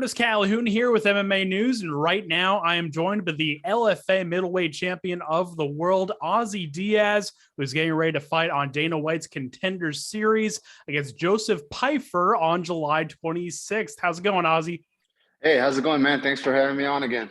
Curtis Calhoun here with MMA News, and right now I am joined by the LFA middleweight champion of the world, Ozzy Diaz, who's getting ready to fight on Dana White's Contender Series against Joseph Pyfer on July 26th. How's it going, Ozzy? Hey, how's it going, man? Thanks for having me on again.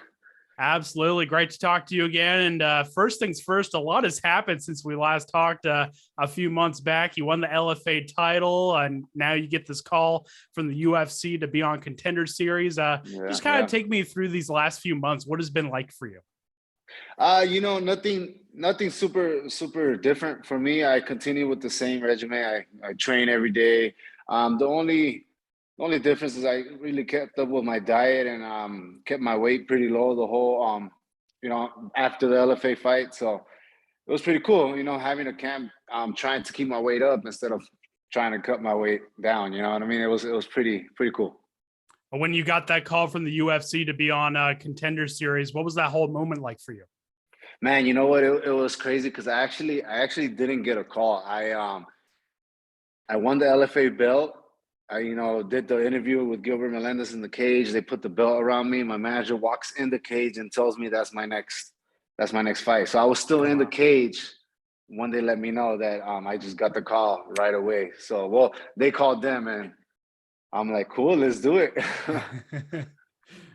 Absolutely. Great to talk to you again. And first things first, a lot has happened since we last talked a few months back. You won the LFA title, and now you get this call from the UFC to be on Contender Series. Just kind of take me through these last few months. What has it been like for you? Nothing super different for me. I continue with the same regimen. I train every day. The only difference is I really kept up with my diet and kept my weight pretty low the whole, after the LFA fight. So it was pretty cool, having a camp, trying to keep my weight up instead of trying to cut my weight down. You know what I mean? It was pretty cool. When you got that call from the UFC to be on Contender Series, what was that whole moment like for you? Man, you know what? It was crazy because I actually didn't get a call. I won the LFA belt. I, did the interview with Gilbert Melendez in the cage. They put the belt around me. My manager walks in the cage and tells me that's my next fight. So I was still in the cage when they let me know that I just got the call right away. So, well, they called them and I'm like, cool, let's do it.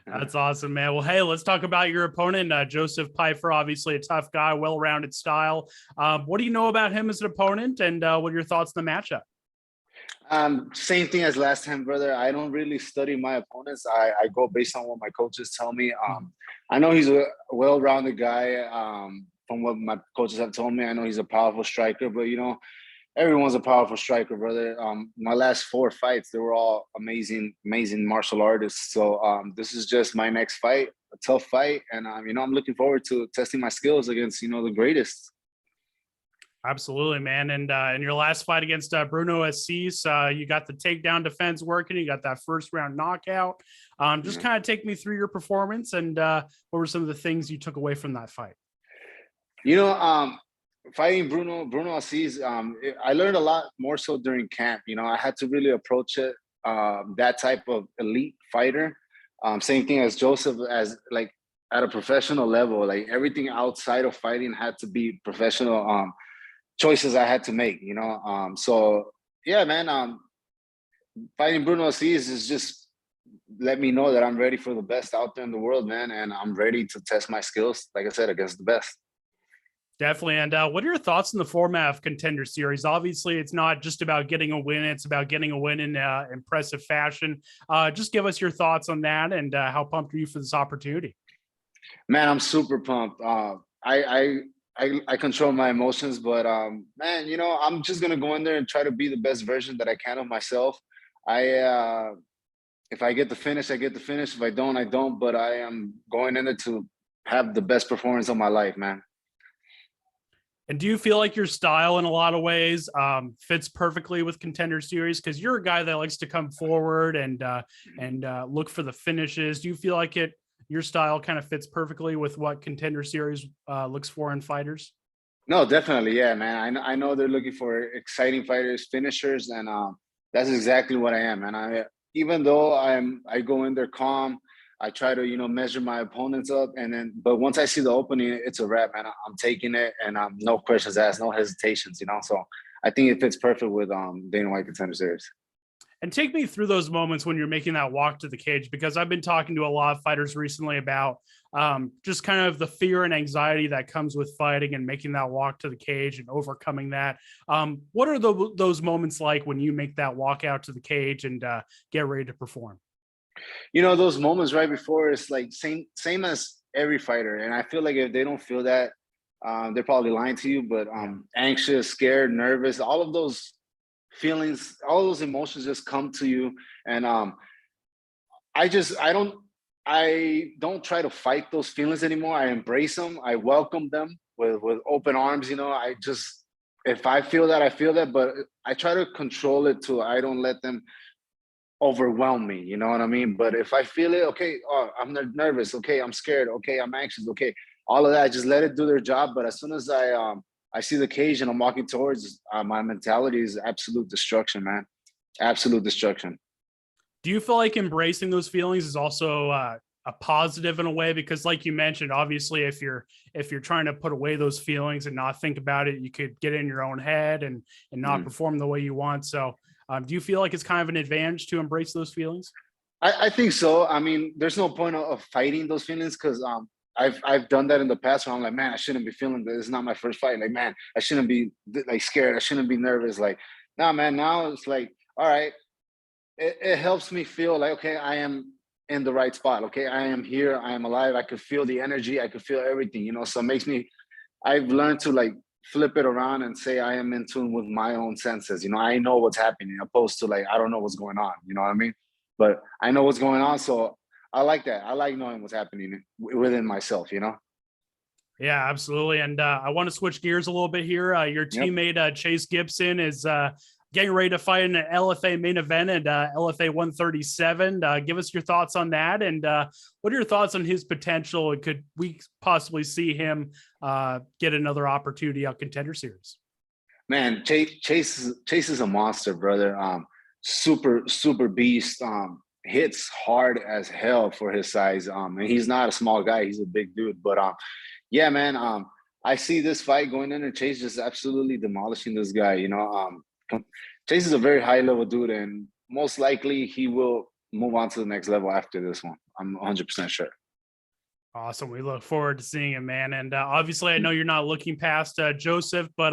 That's awesome, man. Well, hey, let's talk about your opponent, Joseph Pyfer. Obviously a tough guy, well-rounded style. What do you know about him as an opponent, and what are your thoughts on the matchup? Same thing as last time, brother. I don't really study my opponents. I go based on what my coaches tell me. I know he's a well-rounded guy. From what my coaches have told me, I know he's a powerful striker, but everyone's a powerful striker, brother. My last 4 fights, they were all amazing martial artists. So this is just my next fight, a tough fight. And, I'm looking forward to testing my skills against, the greatest. Absolutely, man. And in your last fight against Bruno Assis, you got the takedown defense working. You got that first round knockout. Just kind of take me through your performance and what were some of the things you took away from that fight? Fighting Bruno Assis, I learned a lot more so during camp. I had to really approach it that type of elite fighter. Same thing as Joseph, as like at a professional level. Like everything outside of fighting had to be professional. Choices I had to make, so yeah, man, fighting Bruno Assis is just let me know that I'm ready for the best out there in the world, man, and I'm ready to test my skills, like I said, against the best. Definitely. And what are your thoughts on the format of Contender Series? Obviously, it's not just about getting a win. It's about getting a win in impressive fashion. Just give us your thoughts on that and how pumped are you for this opportunity? Man, I'm super pumped. I control my emotions, but man, I'm just gonna go in there and try to be the best version that I can of myself. If I get the finish, I get the finish. If I don't, I don't. But I am going in there to have the best performance of my life, man. And do you feel like your style in a lot of ways fits perfectly with Contender Series? Because you're a guy that likes to come forward and look for the finishes. Do you feel like your style kind of fits perfectly with what Contender Series looks for in fighters? No, definitely. Yeah, man. I know they're looking for exciting fighters, finishers, and that's exactly what I am. And even though I go in there calm, I try to, measure my opponents up, but once I see the opening, it's a wrap, man. I'm taking it, and no questions asked, no hesitations, So I think it fits perfect with Dana White Contender Series. And take me through those moments when you're making that walk to the cage, because I've been talking to a lot of fighters recently about just kind of the fear and anxiety that comes with fighting and making that walk to the cage and overcoming that. What are those moments like when you make that walk out to the cage and get ready to perform? Those moments right before, it's like same as every fighter. And I feel like if they don't feel that, they're probably lying to you, but anxious, scared, nervous, all of those feelings, all those emotions just come to you. And I don't try to fight those feelings anymore. I embrace them. I welcome them with open arms. If I feel that, I feel that, but I try to control it too. I don't let them overwhelm me, you know what I mean? But if I feel it, okay, I'm nervous, okay, I'm scared, okay, I'm anxious, okay, all of that, just let it do their job. But as soon as I see the cage and I'm walking towards, my mentality is absolute destruction, man. Absolute destruction. Do you feel like embracing those feelings is also a positive in a way? Because like you mentioned, obviously if you're trying to put away those feelings and not think about it, you could get in your own head and not Mhm. perform the way you want. So do you feel like it's kind of an advantage to embrace those feelings? I think so. I mean, there's no point of fighting those feelings because I've done that in the past where I'm like, man, I shouldn't be feeling this. It's not my first fight. Like, man, I shouldn't be like scared. I shouldn't be nervous. Like, nah, man. Now it's like, all right, it helps me feel like, okay, I am in the right spot. Okay, I am here. I am alive. I could feel the energy. I could feel everything. So it makes me. I've learned to like flip it around and say I am in tune with my own senses. I know what's happening, opposed to like I don't know what's going on. You know what I mean? But I know what's going on, so I like that. I like knowing what's happening within myself. Yeah, absolutely. And I want to switch gears a little bit here. Your Yep. teammate Chase Gibson is getting ready to fight in an LFA main event at LFA 137. Give us your thoughts on that, and what are your thoughts on his potential? Could we possibly see him get another opportunity on Contender Series? Man, Chase is a monster, brother. Super beast. Hits hard as hell for his size. And he's not a small guy. He's a big dude. But yeah, man. I see this fight going in, and Chase just absolutely demolishing this guy. Chase is a very high level dude, and most likely he will move on to the next level after this one. I'm 100% sure. Awesome. We look forward to seeing him, man. And obviously, I know you're not looking past Joseph, but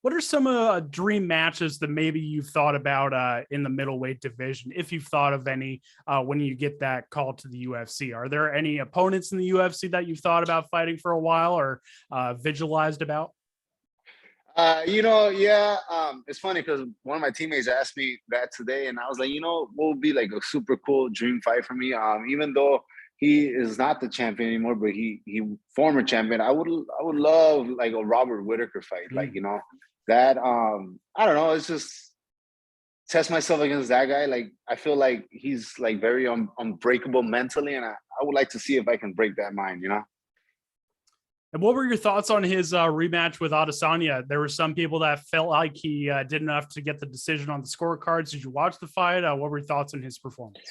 what are some dream matches that maybe you've thought about in the middleweight division, if you've thought of any when you get that call to the UFC? Are there any opponents in the UFC that you've thought about fighting for a while or visualized about? Yeah. It's funny because one of my teammates asked me that today, and I was like, what would be like a super cool dream fight for me? Even though he is not the champion anymore, but he former champion. I would love like a Robert Whittaker fight, like that. I don't know. It's just test myself against that guy. Like I feel like he's like very unbreakable mentally, and I would like to see if I can break that mind. And what were your thoughts on his rematch with Adesanya? There were some people that felt like he did enough to get the decision on the scorecards. Did you watch the fight? What were your thoughts on his performance?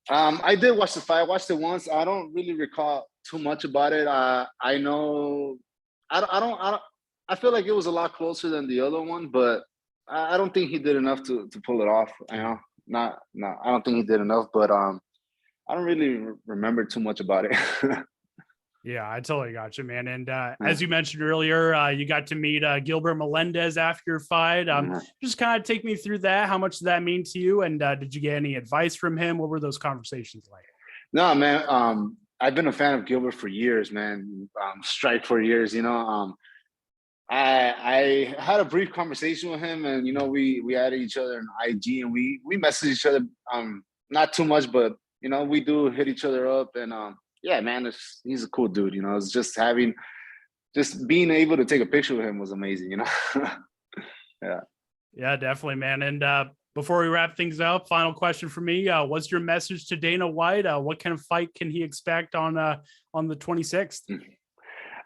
I did watch the fight. I watched it once. I don't really recall too much about it. I know. I don't. I feel like it was a lot closer than the other one, but I don't think he did enough to pull it off. Not. I don't think he did enough, but I don't really remember too much about it. Yeah, I totally got you, man. And as you mentioned earlier, you got to meet Gilbert Melendez after your fight. Just kind of take me through that. How much did that mean to you? And did you get any advice from him? What were those conversations like? No, man. I've been a fan of Gilbert for years, man. Strike for years. I had a brief conversation with him, and we added each other on IG, and we messaged each other. Not too much, but we do hit each other up, and yeah, man, he's a cool dude. It's just being able to take a picture with him was amazing. Yeah. Yeah, definitely, man. And before we wrap things up, final question for me: what's your message to Dana White? What kind of fight can he expect on the 26th?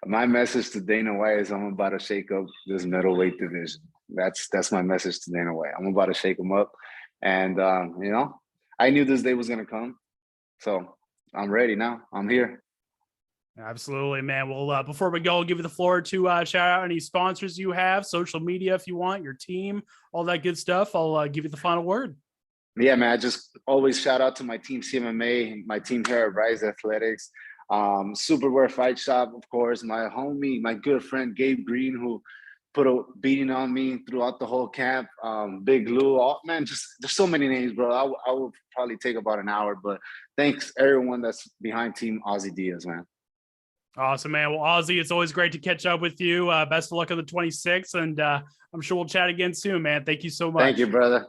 My message to Dana White is I'm about to shake up this middleweight division. That's my message to Dana White. I'm about to shake him up, and I knew this day was gonna come, so I'm ready now. I'm here. Absolutely, man. Well, before we go, I'll give you the floor to shout out any sponsors you have, social media if you want, your team, all that good stuff. I'll give you the final word. Yeah, man. I just always shout out to my team CMMA, my team here at Rise Athletics, Superwear Fight Shop, of course, my homie, my good friend Gabe Green, who put a beating on me throughout the whole camp. Big Lou, man, just there's so many names, bro. I would probably take about an hour, but thanks everyone that's behind Team Ozzy Diaz, man. Awesome, man. Well, Ozzy, it's always great to catch up with you. Best of luck on the 26th, and I'm sure we'll chat again soon, man. Thank you so much. Thank you, brother.